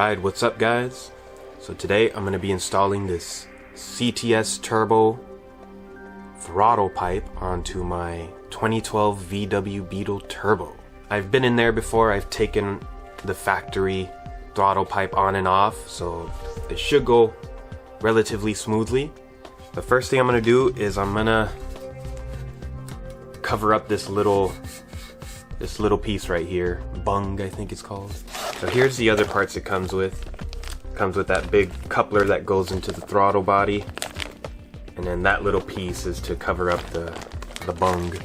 Alright, what's up guys? So today I'm going to be installing this CTS Turbo throttle pipe onto my 2012 VW Beetle Turbo. I've been in there before. I've taken the factory throttle pipe on and off, so it should go relatively smoothly. The first thing I'm going to do is I'm going to cover up this little piece right here. Bung, I think it's called. So here's the other parts it comes with. It comes with that big coupler that goes into the throttle body, and then that little piece is to cover up the bung. So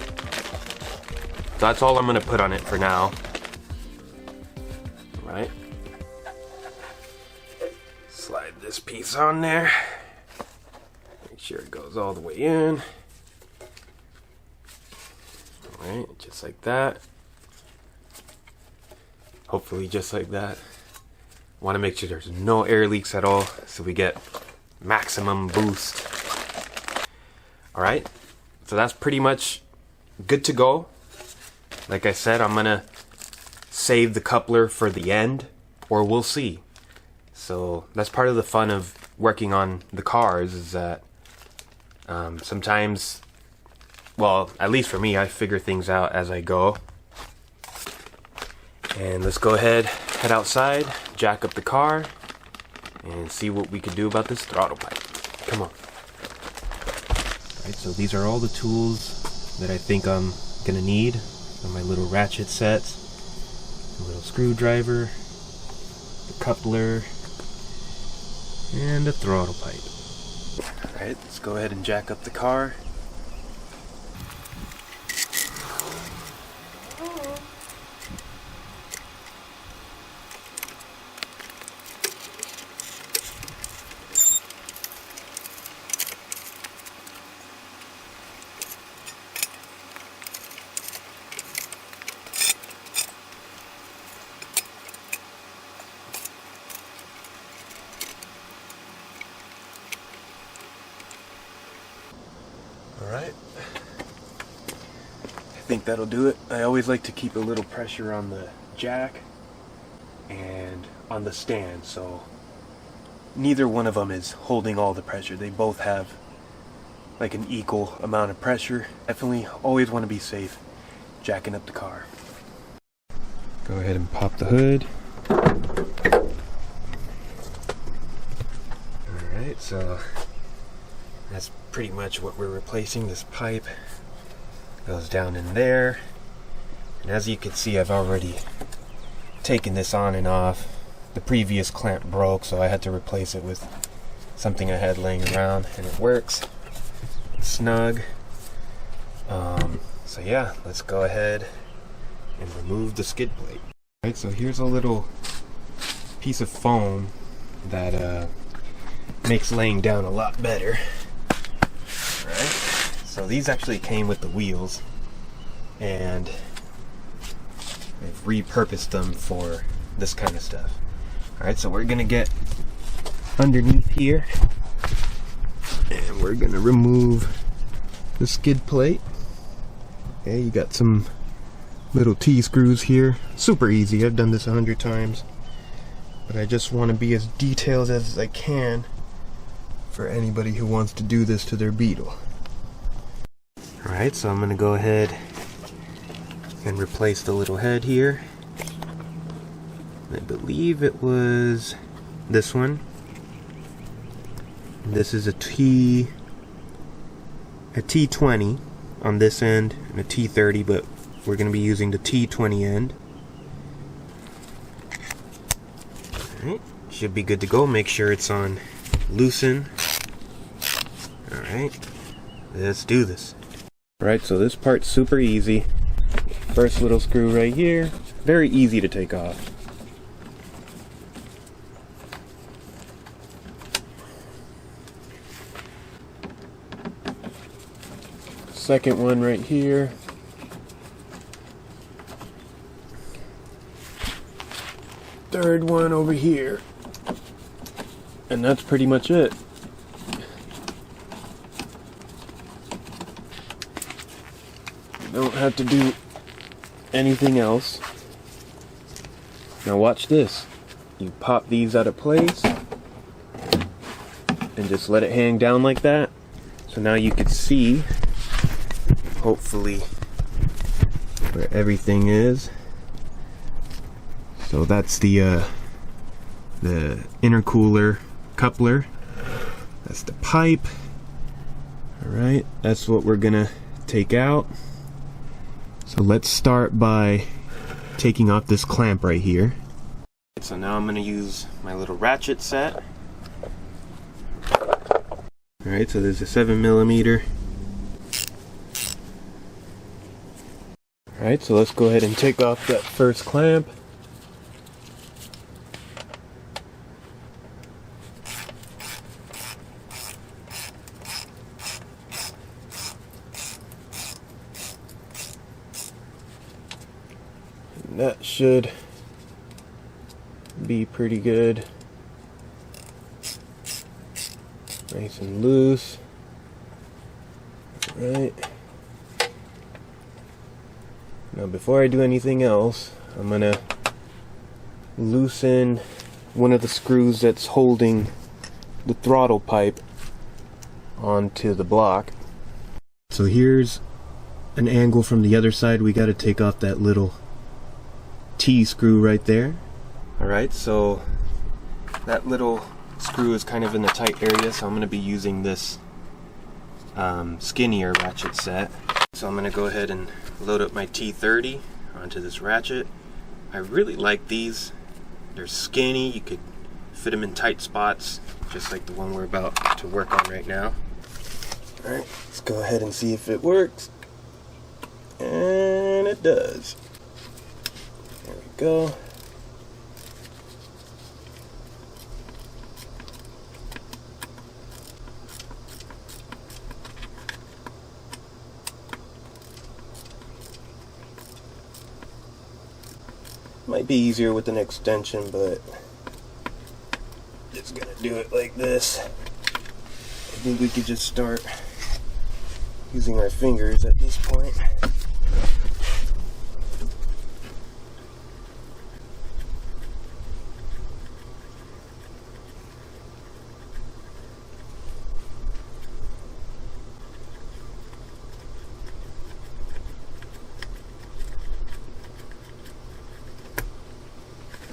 that's all I'm gonna put on it for now. Alright. Slide this piece on there. Make sure it goes all the way in. Alright, just like that. Hopefully just like that. Want to make sure there's no air leaks at all so we get maximum boost. Alright, so that's pretty much good to go. Like I said, I'm gonna save the coupler for the end, or we'll see. So that's part of the fun of working on the cars, is that sometimes, well, at least for me, I figure things out as I go. And let's go ahead, head outside, jack up the car, and see what we can do about this throttle pipe. Come on. Alright, so these are all the tools that I think I'm gonna need. So my little ratchet sets, a little screwdriver, the coupler, and a throttle pipe. Alright, let's go ahead and jack up the car. Alright, I think that'll do it. I always like to keep a little pressure on the jack and on the stand, so neither one of them is holding all the pressure. They both have like an equal amount of pressure. Definitely always want to be safe jacking up the car. Go ahead and pop the hood. Alright, so that's pretty much what we're replacing. This pipe goes down in there, and as you can see, I've already taken this on and off. The previous clamp broke, so I had to replace it with something I had laying around, and it works. It's snug. So yeah, let's go ahead and remove the skid plate. Alright, so here's a little piece of foam that makes laying down a lot better. Alright, so these actually came with the wheels, and I've repurposed them for this kind of stuff. Alright, so we're gonna get underneath here, and we're gonna remove the skid plate. Okay, you got some little T-screws here. Super easy, I've done this 100 times, but I just want to be as detailed as I can for anybody who wants to do this to their Beetle. Alright, so I'm going to go ahead and replace the little head here. I believe it was this one. This is a T20 on this end and a T30, but we're going to be using the T20 end. Alright, should be good to go. Make sure it's on loosen. Alright, let's do this. Alright, so this part's super easy. First little screw right here, very easy to take off. Second one right here. Third one over here. And that's pretty much it. Don't have to do anything else. Now watch this. you pop these out of place and just let it hang down like that. So now you can see, hopefully, where everything is. So that's the intercooler coupler. That's the pipe. Alright, that's what we're gonna take out. So let's start by taking off this clamp right here. So now I'm gonna use my little ratchet set. Alright, so there's a 7mm. Alright, so let's go ahead and take off that first clamp. And that should be pretty good. Nice and loose. Right. Now before I do anything else, I'm gonna loosen one of the screws that's holding the throttle pipe onto the block. So here's an angle from the other side. We got to take off that little T screw right there. Alright, so that little screw is kind of in the tight area, so I'm going to be using this skinnier ratchet set. So I'm going to go ahead and load up my T30 onto this ratchet. I really like these. They're skinny, you could fit them in tight spots, just like the one we're about to work on right now. Alright, let's go ahead and see if it works. And it does. There we go. Might be easier with an extension, but just gonna do it like this. I think we could just start using our fingers at this point.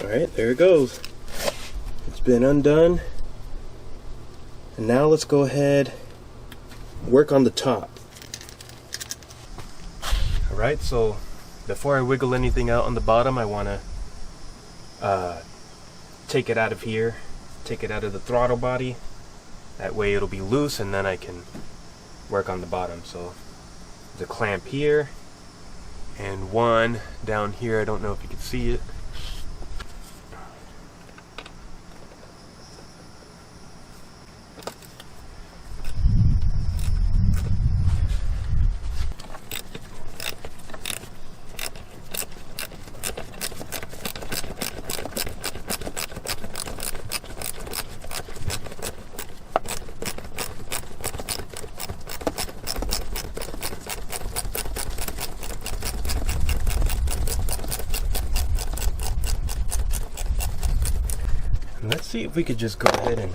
Alright, there it goes. It's been undone. And now let's go ahead and work on the top. Alright, so before I wiggle anything out on the bottom, I want to take it out of here, take it out of the throttle body. That way it'll be loose and then I can work on the bottom. So there's a clamp here and one down here. I don't know if you can see it. Let's see if we could just go ahead and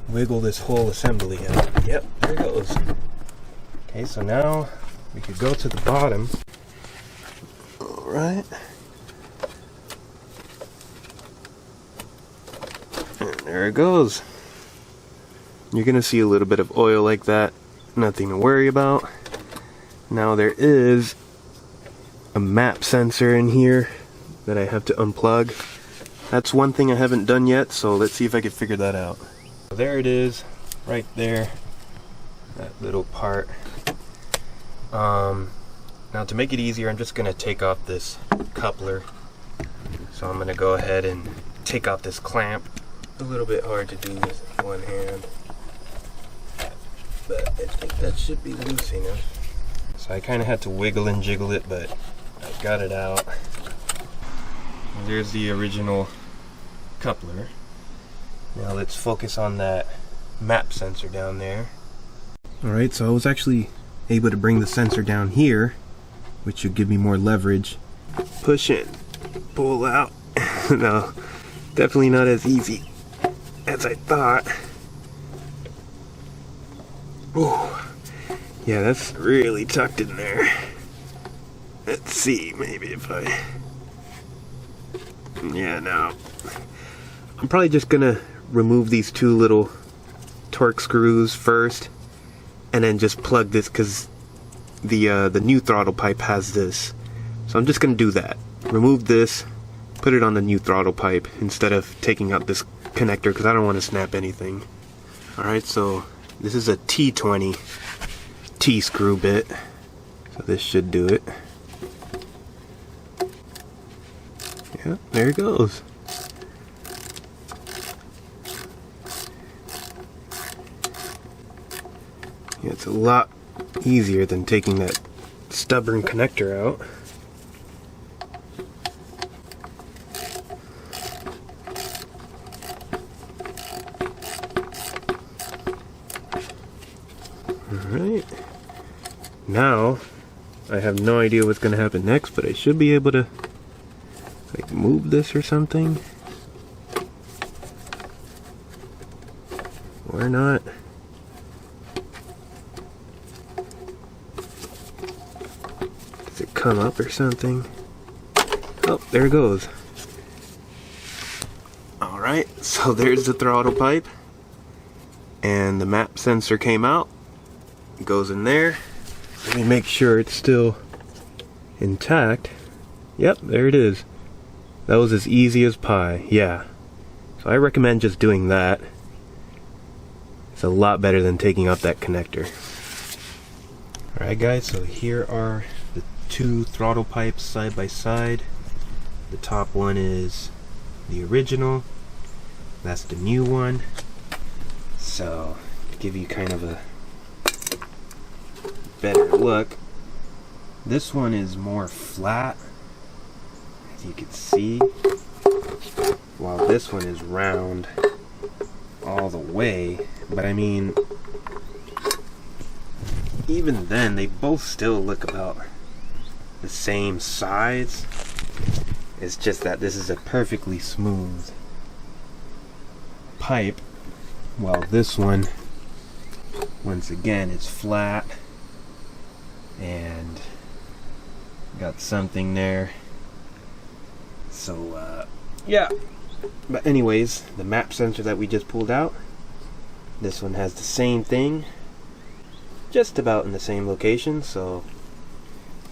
wiggle this whole assembly out. Yep, there it goes. Okay, so now we could go to the bottom. Alright. And there it goes. You're gonna see a little bit of oil like that. Nothing to worry about. Now there is a map sensor in here that I have to unplug. That's one thing I haven't done yet, so let's see if I can figure that out. So there it is, right there, that little part. Now to make it easier, I'm just gonna take off this coupler. So I'm gonna go ahead and take off this clamp. A little bit hard to do with one hand, but I think that should be loose enough. So I kind of had to wiggle and jiggle it, but I got it out. And there's the original coupler. Now let's focus on that map sensor down there. Alright, so I was actually able to bring the sensor down here, which should give me more leverage. Push it, pull out. No, definitely not as easy as I thought. Oh, yeah, that's really tucked in there. Let's see, maybe if I... Yeah, no. I'm probably just gonna remove these two little torque screws first, and then just plug this, because the new throttle pipe has this. So I'm just gonna do that. Remove this, put it on the new throttle pipe instead of taking out this connector, because I don't want to snap anything. Alright, so this is a T20 T-screw bit, so this should do it. Yeah, there it goes. Yeah, it's a lot easier than taking that stubborn connector out. Alright. Now, I have no idea what's going to happen next, but I should be able to like move this or something. Or not. Does it come up or something? Oh, there it goes. Alright, so there's the throttle pipe. And the map sensor came out. It goes in there. Let me make sure it's still intact. Yep, there it is. That was as easy as pie, yeah. So I recommend just doing that. It's a lot better than taking out that connector. Alright guys, so here are the two throttle pipes side by side. The top one is the original. That's the new one. So, to give you kind of a better look, this one is more flat, as you can see, while this one is round all the way. But I mean, even then, they both still look about the same size. It's just that this is a perfectly smooth pipe, while this one, once again, it's flat and got something there. So yeah, but anyways, the map sensor that we just pulled out, this one has the same thing, just about in the same location. So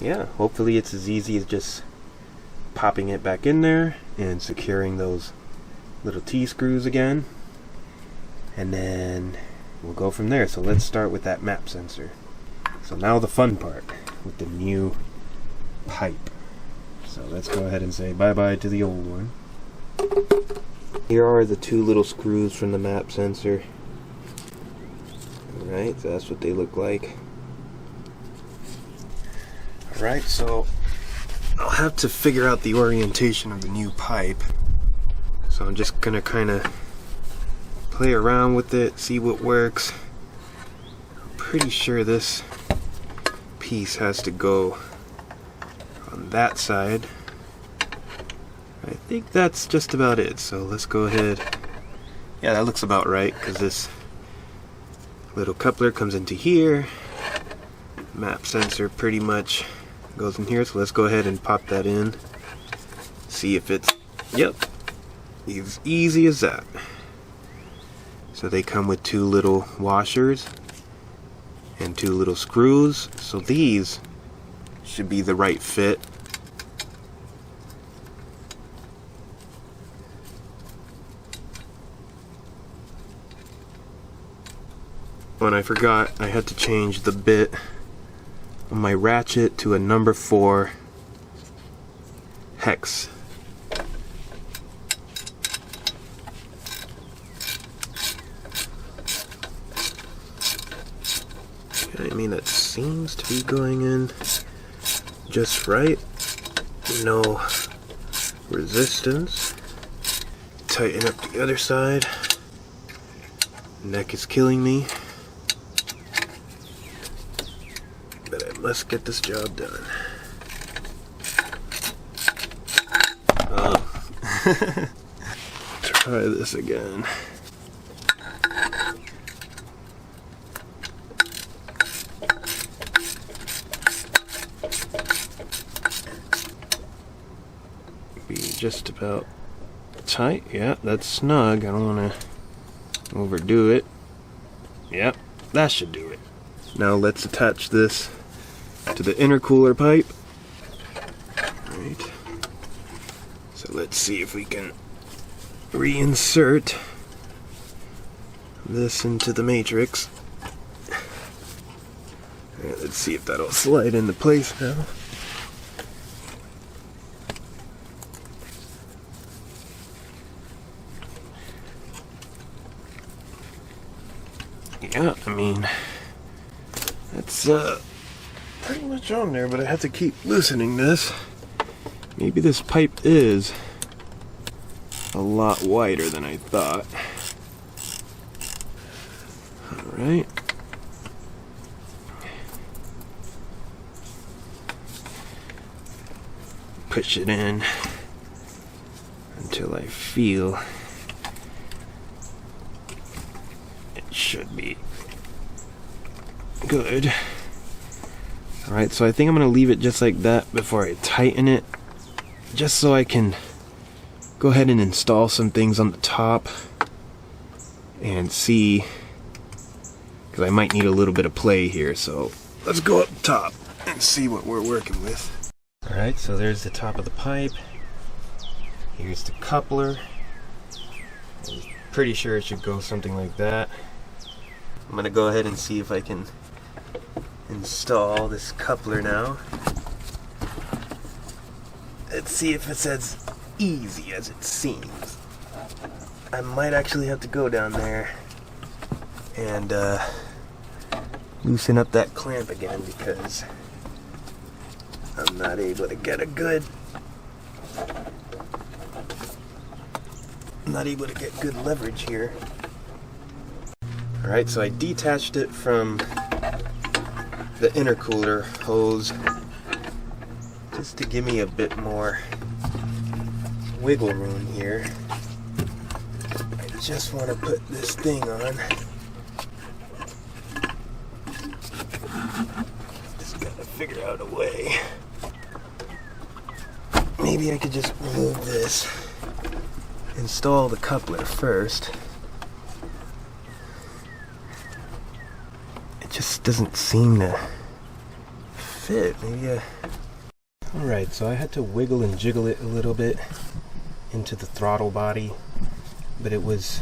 yeah, hopefully it's as easy as just popping it back in there and securing those little T-screws again, and then we'll go from there. So let's start with that map sensor. So now the fun part with the new pipe. So let's go ahead and say bye-bye to the old one. Here are the two little screws from the map sensor. Alright, so that's what they look like. Alright, so I'll have to figure out the orientation of the new pipe. So I'm just gonna kind of play around with it, see what works. I'm pretty sure this piece has to go on that side. I think that's just about it, so let's go ahead. Yeah, that looks about right, because this little coupler comes into here. Map sensor pretty much goes in here, so let's go ahead and pop that in. See if it's, yep, as easy as that. So they come with two little washers and two little screws, so these should be the right fit. When I forgot, I had to change the bit on my ratchet to a number 4 hex. I mean, that seems to be going in just right. No resistance. Tighten up the other side. Neck is killing me, but I must get this job done. Oh. try this again. Be just about tight. Yeah, that's snug. I don't want to overdo it. Yep, that should do it. Now let's attach this to the intercooler pipe. Right. So let's see if we can reinsert this into the matrix. Right, let's see if that'll slide into place now. Yeah, I mean, that's pretty much on there, but I have to keep loosening this. Maybe this pipe is a lot wider than I thought. Alright. Push it in until I feel it should be good. Alright, so I think I'm going to leave it just like that before I tighten it, just so I can go ahead and install some things on the top and see, because I might need a little bit of play here. So let's go up top and see what we're working with. Alright, so there's the top of the pipe. Here's the coupler. I'm pretty sure it should go something like that. I'm going to go ahead and see if I can install this coupler now. Let's see if it's as easy as it seems. I might actually have to go down there and loosen up that clamp again, because I'm not able to get good leverage here. Alright, so I detached it from the intercooler hose just to give me a bit more wiggle room here. I just want to put this thing on. Just gotta figure out a way. Maybe I could just remove this, install the coupler first. It just doesn't seem to fit. Maybe Alright, so I had to wiggle and jiggle it a little bit into the throttle body, but it was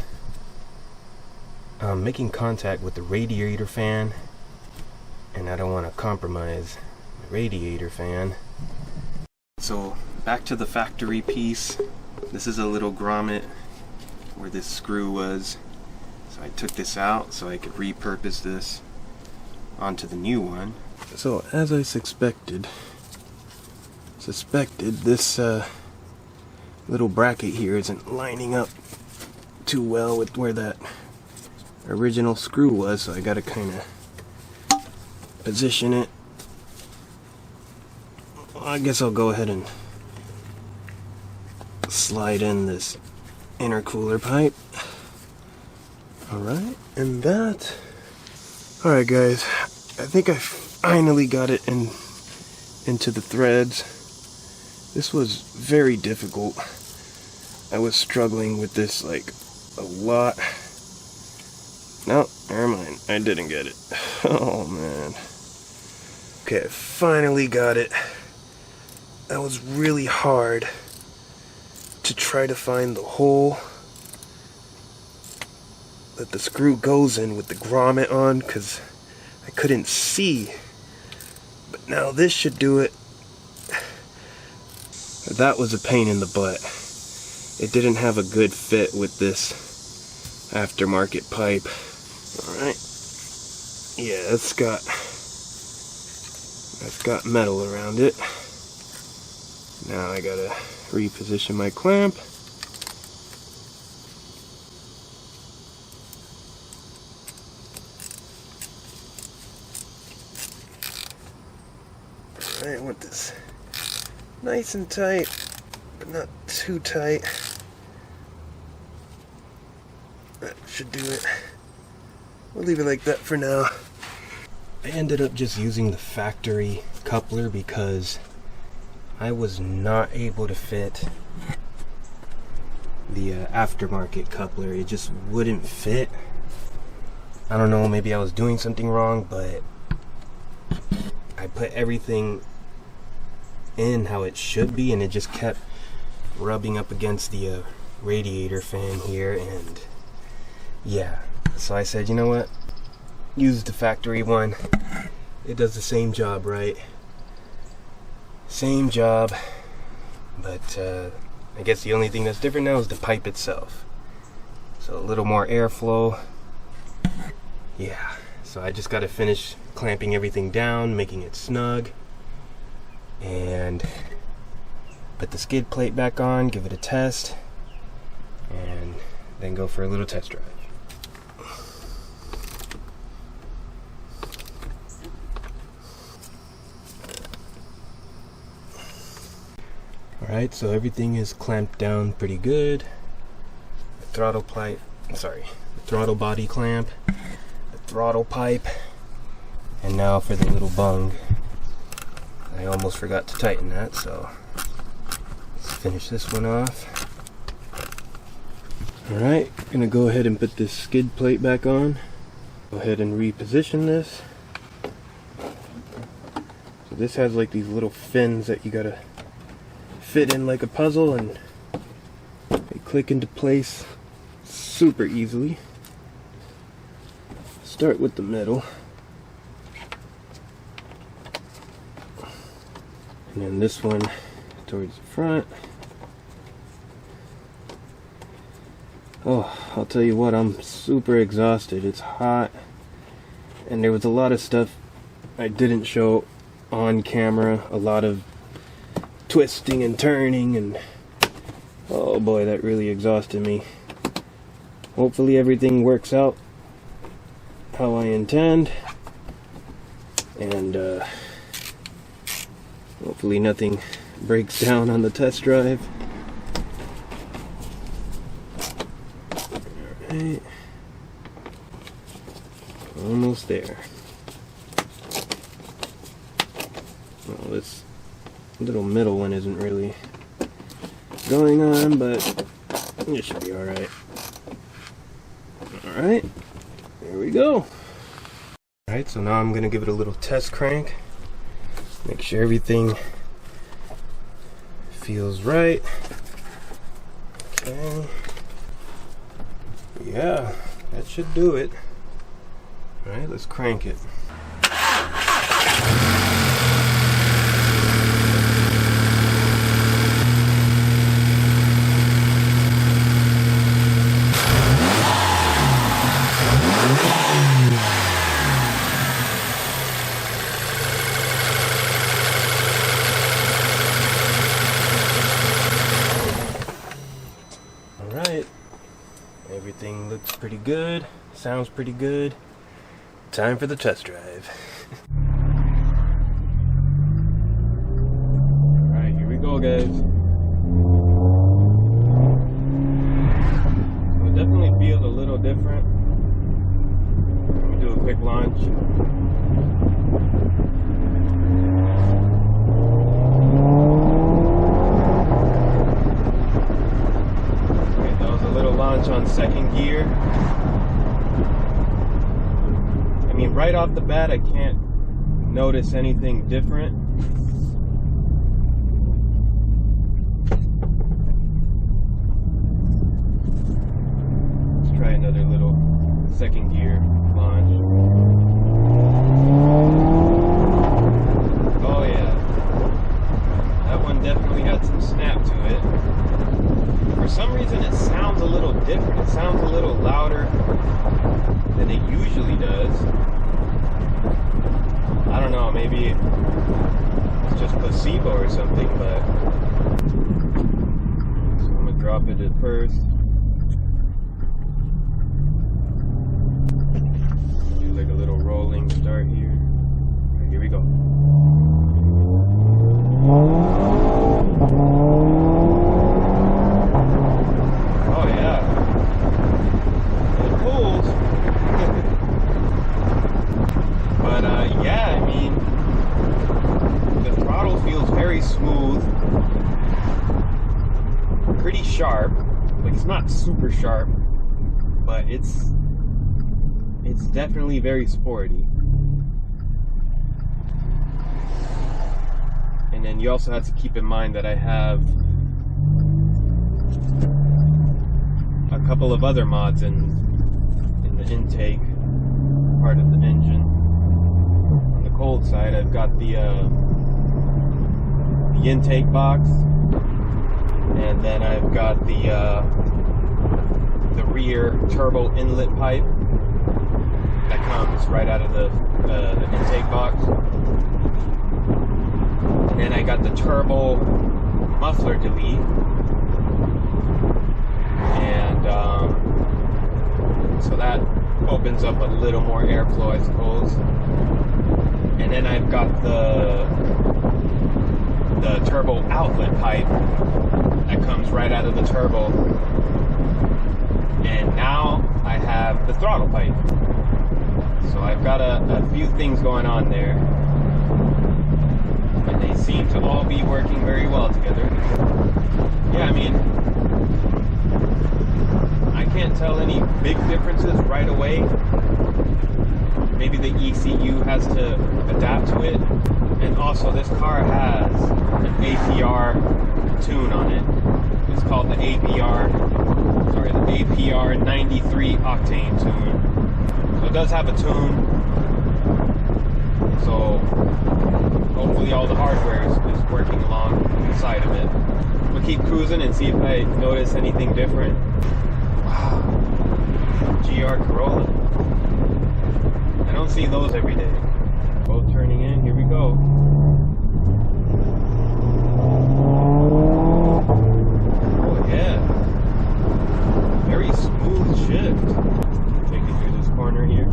making contact with the radiator fan, and I don't want to compromise the radiator fan. So back to the factory piece. This is a little grommet where this screw was, so I took this out so I could repurpose this onto the new one. So as I suspected this little bracket here isn't lining up too well with where that original screw was, so I gotta kind of position it. I guess I'll go ahead and slide in this intercooler pipe. Alright, and that. Alright guys, I think I finally got it into the threads. This was very difficult. I was struggling with this like a lot. No, never mind. I didn't get it. Oh man. Okay, I finally got it. That was really hard to try to find the hole that the screw goes in with the grommet on, because I couldn't see. But now this should do it. That was a pain in the butt. It didn't have a good fit with this aftermarket pipe. Alright. Yeah, it's got metal around it. Now I gotta reposition my clamp. Alright, I want this nice and tight, but not too tight. That should do it. We'll leave it like that for now. I ended up just using the factory coupler because I was not able to fit the aftermarket coupler. It just wouldn't fit. I don't know, maybe I was doing something wrong, but I put everything in how it should be, and it just kept rubbing up against the radiator fan here, and yeah. So I said, you know what? Use the factory one. It does the same job, right? Same job, but I guess the only thing that's different now is the pipe itself. So a little more airflow. Yeah, so I just got to finish clamping everything down, making it snug, and put the skid plate back on, give it a test, and then go for a little test drive. Alright, so everything is clamped down pretty good. The throttle pipe, sorry, the throttle body clamp, the throttle pipe, and now for the little bung. I almost forgot to tighten that, so let's finish this one off. Alright, gonna go ahead and put this skid plate back on. Go ahead and reposition this. So this has like these little fins that you gotta fit in like a puzzle, and they click into place super easily. Start with the middle, and then this one towards the front. Oh, I'll tell you what, I'm super exhausted. It's hot, and there was a lot of stuff I didn't show on camera, a lot of twisting and turning, and oh boy, that really exhausted me. Hopefully everything works out how I intend, and hopefully nothing breaks down on the test drive. Alright, almost there. Well, this little middle one isn't really going on, but it should be alright. Alright, there we go. Alright, so now I'm going to give it a little test crank. Make sure everything feels right. Okay. Yeah, that should do it. Alright, let's crank it. Alright, everything looks pretty good, sounds pretty good. Time for the test drive. Alright, here we go, guys. It definitely feels a little different. Let me do a quick launch. On second gear. I mean, right off the bat, I can't notice anything different. Let's try another little second gear launch. Oh yeah, that one definitely had some snap to it. For some reason it sounds a little different. It sounds a little louder than it usually does. I don't know, maybe it's just placebo or something, but so I'm gonna drop it at first. Do like a little rolling start here. Right, here we go. Oh yeah. sharp. Like, it's not super sharp, but it's definitely very sporty. And then you also have to keep in mind that I have a couple of other mods in the intake part of the engine. On the cold side, I've got the intake box, and then I've got the rear turbo inlet pipe that comes right out of the intake box. And then I got the turbo muffler delete, and so that opens up a little more airflow, I suppose. And then I've got the turbo outlet pipe that comes right out of the turbo. And now I have the throttle pipe. So I've got a few things going on there. And they seem to all be working very well together. Yeah, I mean, I can't tell any big differences right away. Maybe the ECU has to adapt to it. And also, this car has an APR tune on it. It's called the APR 93 octane tune. So it does have a tune. So hopefully all the hardware is working alongside of it. We'll keep cruising and see if I notice anything different. Wow. GR Corolla. I don't see those every day. Both turning in. Here we go. Oh yeah. Very smooth shift. Take it through this corner here.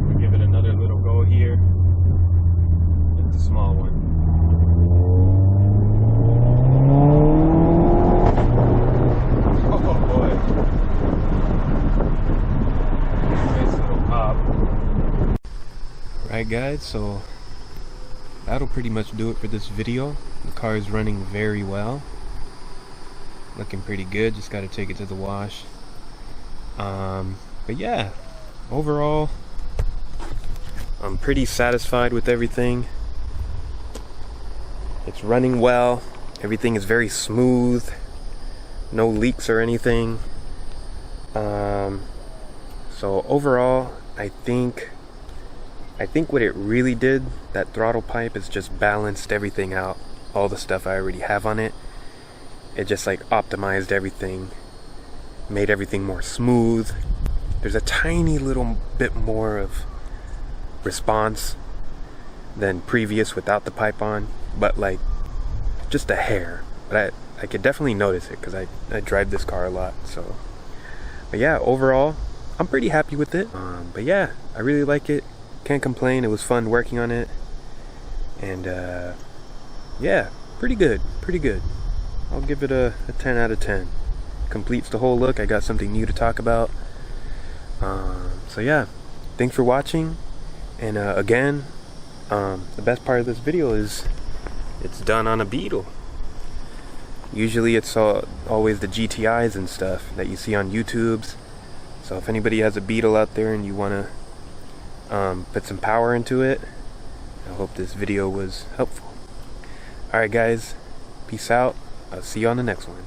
We'll give it another little go here. It's a small one. Oh boy. Nice little pop. Alright guys, so that'll pretty much do it for this video. The car is running very well. Looking pretty good, just gotta take it to the wash. But yeah, overall, I'm pretty satisfied with everything. It's running well. Everything is very smooth. No leaks or anything. So overall, I think what it really did, that throttle pipe, is just balanced everything out. All the stuff I already have on it. It just like optimized everything. Made everything more smooth. There's a tiny little bit more of response than previous without the pipe on. But like, just a hair. But I could definitely notice it because I drive this car a lot. So, but yeah, overall, I'm pretty happy with it. But yeah, I really like it. Can't complain. It was fun working on it. And yeah, pretty good. I'll give it a 10 out of 10. Completes the whole look. I got something new to talk about. So yeah, thanks for watching. And again, the best part of this video is it's done on a Beetle. Usually it's always the GTIs and stuff that you see on YouTubes. So if anybody has a Beetle out there and you want to put some power into it, I hope this video was helpful. Alright guys, peace out. I'll see you on the next one.